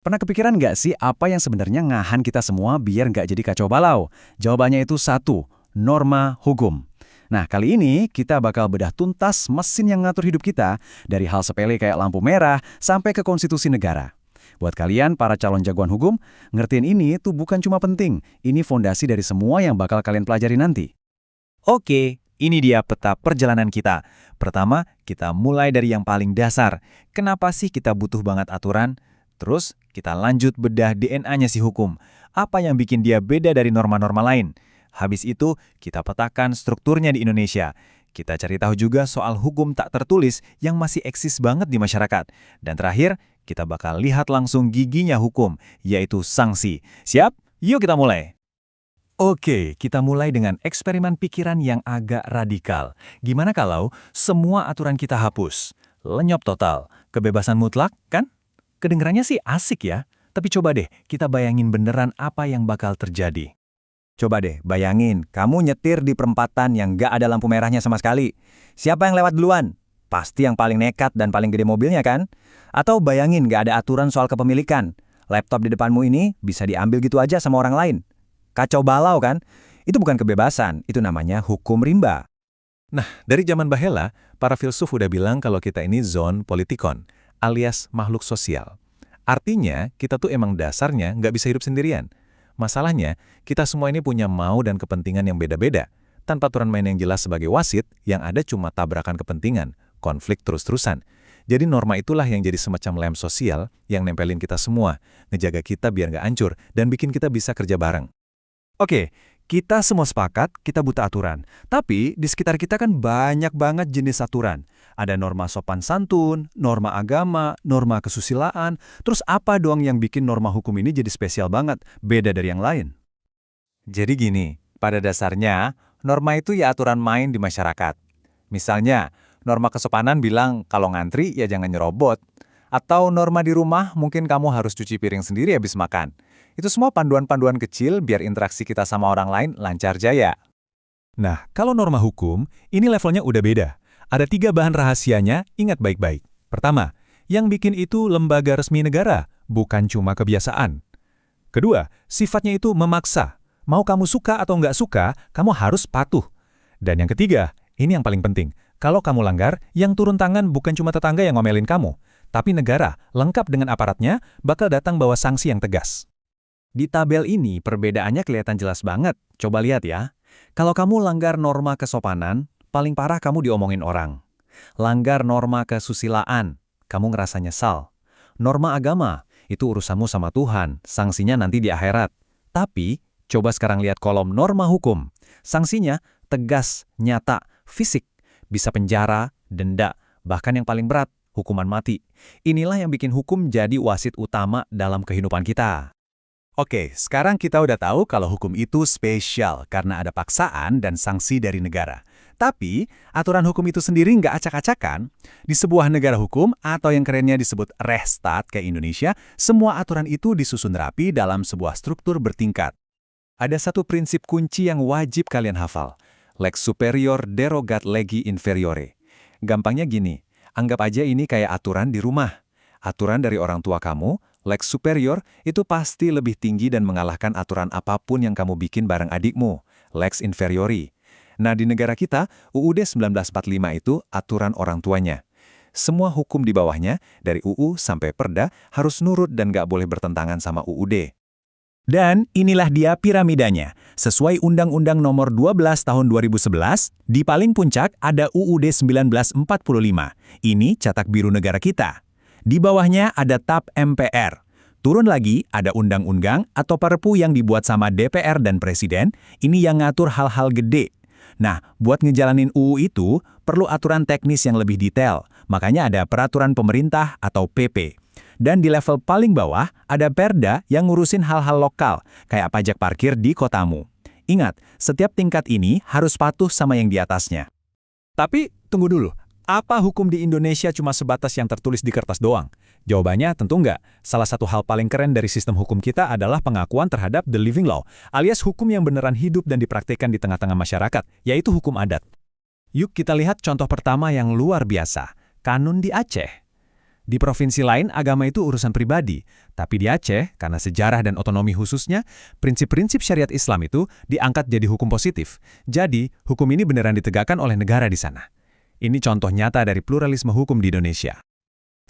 Pernah kepikiran nggak sih apa yang sebenarnya ngahan kita semua biar nggak jadi kacau balau? Jawabannya itu satu, norma hukum. Nah, kali ini kita bakal bedah tuntas mesin yang ngatur hidup kita dari hal sepele kayak lampu merah sampai ke konstitusi negara. Buat kalian, para calon jagoan hukum, ngertiin ini tuh bukan cuma penting, ini fondasi dari semua yang bakal kalian pelajari nanti. Oke, ini dia peta perjalanan kita. Pertama, kita mulai dari yang paling dasar. Kenapa sih kita butuh banget aturan? Terus, kita lanjut bedah DNA-nya si hukum. Apa yang bikin dia beda dari norma-norma lain? Habis itu, kita petakan strukturnya di Indonesia. Kita cari tahu juga soal hukum tak tertulis yang masih eksis banget di masyarakat. Dan terakhir, kita bakal lihat langsung giginya hukum, yaitu sanksi. Siap? Yuk kita mulai. Oke, kita mulai dengan eksperimen pikiran yang agak radikal. Gimana kalau semua aturan kita hapus? Lenyap total, kebebasan mutlak, kan? Kedengarannya sih asik ya, tapi coba deh kita bayangin beneran apa yang bakal terjadi. Coba deh bayangin, kamu nyetir di perempatan yang gak ada lampu merahnya sama sekali. Siapa yang lewat duluan? Pasti yang paling nekat dan paling gede mobilnya kan? Atau bayangin gak ada aturan soal kepemilikan. Laptop di depanmu ini bisa diambil gitu aja sama orang lain. Kacau balau kan? Itu bukan kebebasan, itu namanya hukum rimba. Nah, dari zaman Bahela, para filsuf udah bilang kalau kita ini zon politikon, alias makhluk sosial. Artinya, kita tuh emang dasarnya nggak bisa hidup sendirian. Masalahnya, kita semua ini punya mau dan kepentingan yang beda-beda. Tanpa aturan main yang jelas sebagai wasit, yang ada cuma tabrakan kepentingan, konflik terus-terusan. Jadi norma itulah yang jadi semacam lem sosial yang nempelin kita semua, ngejaga kita biar nggak hancur, dan bikin kita bisa kerja bareng. Oke, kita semua sepakat kita buta aturan. Tapi di sekitar kita kan banyak banget jenis aturan. Ada norma sopan santun, norma agama, norma kesusilaan. Terus apa doang yang bikin norma hukum ini jadi spesial banget, beda dari yang lain? Jadi gini, pada dasarnya norma itu ya aturan main di masyarakat. Misalnya, norma kesopanan bilang kalau ngantri ya jangan nyerobot. Atau norma di rumah mungkin kamu harus cuci piring sendiri habis makan. Itu semua panduan-panduan kecil biar interaksi kita sama orang lain lancar jaya. Nah, kalau norma hukum, ini levelnya udah beda. Ada 3 bahan rahasianya, ingat baik-baik. Pertama, yang bikin itu lembaga resmi negara, bukan cuma kebiasaan. Kedua, sifatnya itu memaksa. Mau kamu suka atau nggak suka, kamu harus patuh. Dan yang ketiga, ini yang paling penting. Kalau kamu langgar, yang turun tangan bukan cuma tetangga yang ngomelin kamu, tapi negara, lengkap dengan aparatnya, bakal datang bawa sanksi yang tegas. Di tabel ini perbedaannya kelihatan jelas banget. Coba lihat ya. Kalau kamu langgar norma kesopanan, paling parah kamu diomongin orang. Langgar norma kesusilaan, kamu ngerasa nyesal. Norma agama, itu urusanmu sama Tuhan, sanksinya nanti di akhirat. Tapi, coba sekarang lihat kolom norma hukum. Sanksinya tegas, nyata, fisik. Bisa penjara, denda, bahkan yang paling berat, hukuman mati. Inilah yang bikin hukum jadi wasit utama dalam kehidupan kita. Oke, sekarang kita udah tahu kalau hukum itu spesial karena ada paksaan dan sanksi dari negara. Tapi, aturan hukum itu sendiri nggak acak-acakan. Di sebuah negara hukum atau yang kerennya disebut Rechtsstaat kayak Indonesia, semua aturan itu disusun rapi dalam sebuah struktur bertingkat. Ada satu prinsip kunci yang wajib kalian hafal. Lex superior derogat legi inferiore. Gampangnya gini, anggap aja ini kayak aturan di rumah. Aturan dari orang tua kamu, lex superior, itu pasti lebih tinggi dan mengalahkan aturan apapun yang kamu bikin bareng adikmu, lex inferiori. Nah, di negara kita, UUD 1945 itu aturan orang tuanya. Semua hukum di bawahnya, dari UU sampai Perda, harus nurut dan nggak boleh bertentangan sama UUD. Dan inilah dia piramidanya. Sesuai Undang-Undang Nomor 12 Tahun 2011, di paling puncak ada UUD 1945. Ini cetak biru negara kita. Di bawahnya ada TAP MPR. Turun lagi ada undang-undang atau perpu yang dibuat sama DPR dan Presiden, ini yang ngatur hal-hal gede. Nah, buat ngejalanin UU itu, perlu aturan teknis yang lebih detail. Makanya ada peraturan pemerintah atau PP. Dan di level paling bawah, ada Perda yang ngurusin hal-hal lokal, kayak pajak parkir di kotamu. Ingat, setiap tingkat ini harus patuh sama yang di atasnya. Tapi, tunggu dulu. Apa hukum di Indonesia cuma sebatas yang tertulis di kertas doang? Jawabannya tentu enggak. Salah satu hal paling keren dari sistem hukum kita adalah pengakuan terhadap the living law, alias hukum yang beneran hidup dan dipraktikkan di tengah-tengah masyarakat, yaitu hukum adat. Yuk kita lihat contoh pertama yang luar biasa, kanun di Aceh. Di provinsi lain, agama itu urusan pribadi. Tapi di Aceh, karena sejarah dan otonomi khususnya, prinsip-prinsip syariat Islam itu diangkat jadi hukum positif. Jadi, hukum ini beneran ditegakkan oleh negara di sana. Ini contoh nyata dari pluralisme hukum di Indonesia.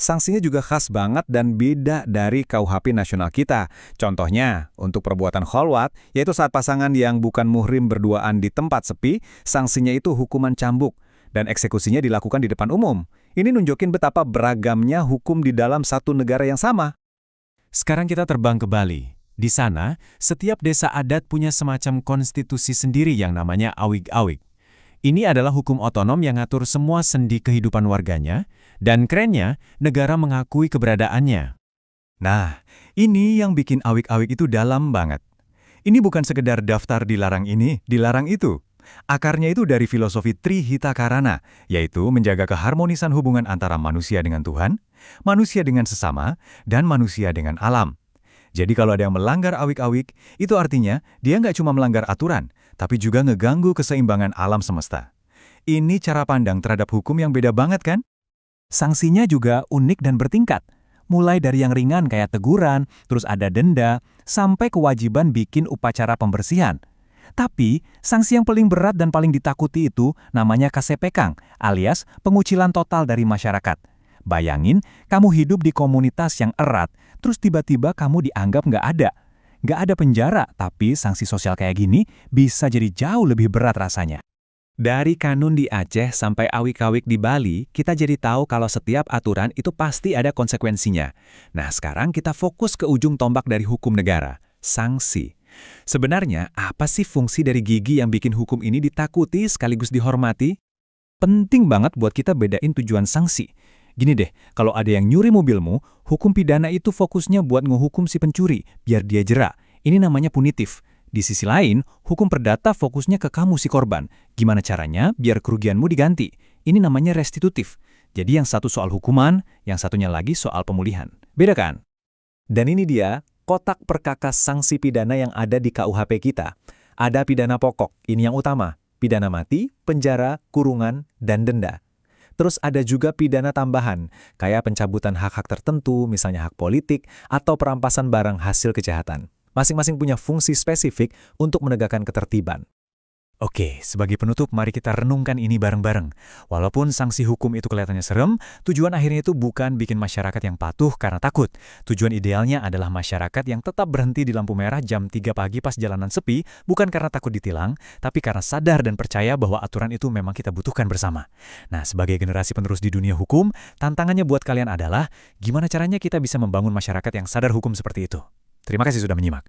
Sanksinya juga khas banget dan beda dari KUHP nasional kita. Contohnya, untuk perbuatan kholwat, yaitu saat pasangan yang bukan muhrim berduaan di tempat sepi, sanksinya itu hukuman cambuk, dan eksekusinya dilakukan di depan umum. Ini nunjukin betapa beragamnya hukum di dalam satu negara yang sama. Sekarang kita terbang ke Bali. Di sana, setiap desa adat punya semacam konstitusi sendiri yang namanya awig-awig. Ini adalah hukum otonom yang ngatur semua sendi kehidupan warganya, dan kerennya, negara mengakui keberadaannya. Nah, ini yang bikin awig-awig itu dalam banget. Ini bukan sekedar daftar dilarang ini, dilarang itu. Akarnya itu dari filosofi Trihitakarana, yaitu menjaga keharmonisan hubungan antara manusia dengan Tuhan, manusia dengan sesama, dan manusia dengan alam. Jadi kalau ada yang melanggar awig-awig, itu artinya dia nggak cuma melanggar aturan, tapi juga ngeganggu keseimbangan alam semesta. Ini cara pandang terhadap hukum yang beda banget kan? Sanksinya juga unik dan bertingkat. Mulai dari yang ringan kayak teguran, terus ada denda, sampai kewajiban bikin upacara pembersihan. Tapi, sanksi yang paling berat dan paling ditakuti itu namanya kasepekang, alias pengucilan total dari masyarakat. Bayangin, kamu hidup di komunitas yang erat, terus tiba-tiba kamu dianggap nggak ada. Nggak ada penjara, tapi sanksi sosial kayak gini bisa jadi jauh lebih berat rasanya. Dari kanun di Aceh sampai awik-awik di Bali, kita jadi tahu kalau setiap aturan itu pasti ada konsekuensinya. Nah, sekarang kita fokus ke ujung tombak dari hukum negara, sanksi. Sebenarnya, apa sih fungsi dari gigi yang bikin hukum ini ditakuti sekaligus dihormati? Penting banget buat kita bedain tujuan sanksi. Gini deh, kalau ada yang nyuri mobilmu, hukum pidana itu fokusnya buat ngehukum si pencuri, biar dia jera. Ini namanya punitif. Di sisi lain, hukum perdata fokusnya ke kamu si korban. Gimana caranya biar kerugianmu diganti? Ini namanya restitutif. Jadi yang satu soal hukuman, yang satunya lagi soal pemulihan. Beda kan? Dan ini dia kotak perkakas sanksi pidana yang ada di KUHP kita. Ada pidana pokok, ini yang utama. Pidana mati, penjara, kurungan, dan denda. Terus ada juga pidana tambahan, kayak pencabutan hak-hak tertentu, misalnya hak politik, atau perampasan barang hasil kejahatan. Masing-masing punya fungsi spesifik untuk menegakkan ketertiban. Oke, sebagai penutup, mari kita renungkan ini bareng-bareng. Walaupun sanksi hukum itu kelihatannya serem, tujuan akhirnya itu bukan bikin masyarakat yang patuh karena takut. Tujuan idealnya adalah masyarakat yang tetap berhenti di lampu merah jam 3 pagi pas jalanan sepi, bukan karena takut ditilang, tapi karena sadar dan percaya bahwa aturan itu memang kita butuhkan bersama. Nah, sebagai generasi penerus di dunia hukum, tantangannya buat kalian adalah gimana caranya kita bisa membangun masyarakat yang sadar hukum seperti itu. Terima kasih sudah menyimak.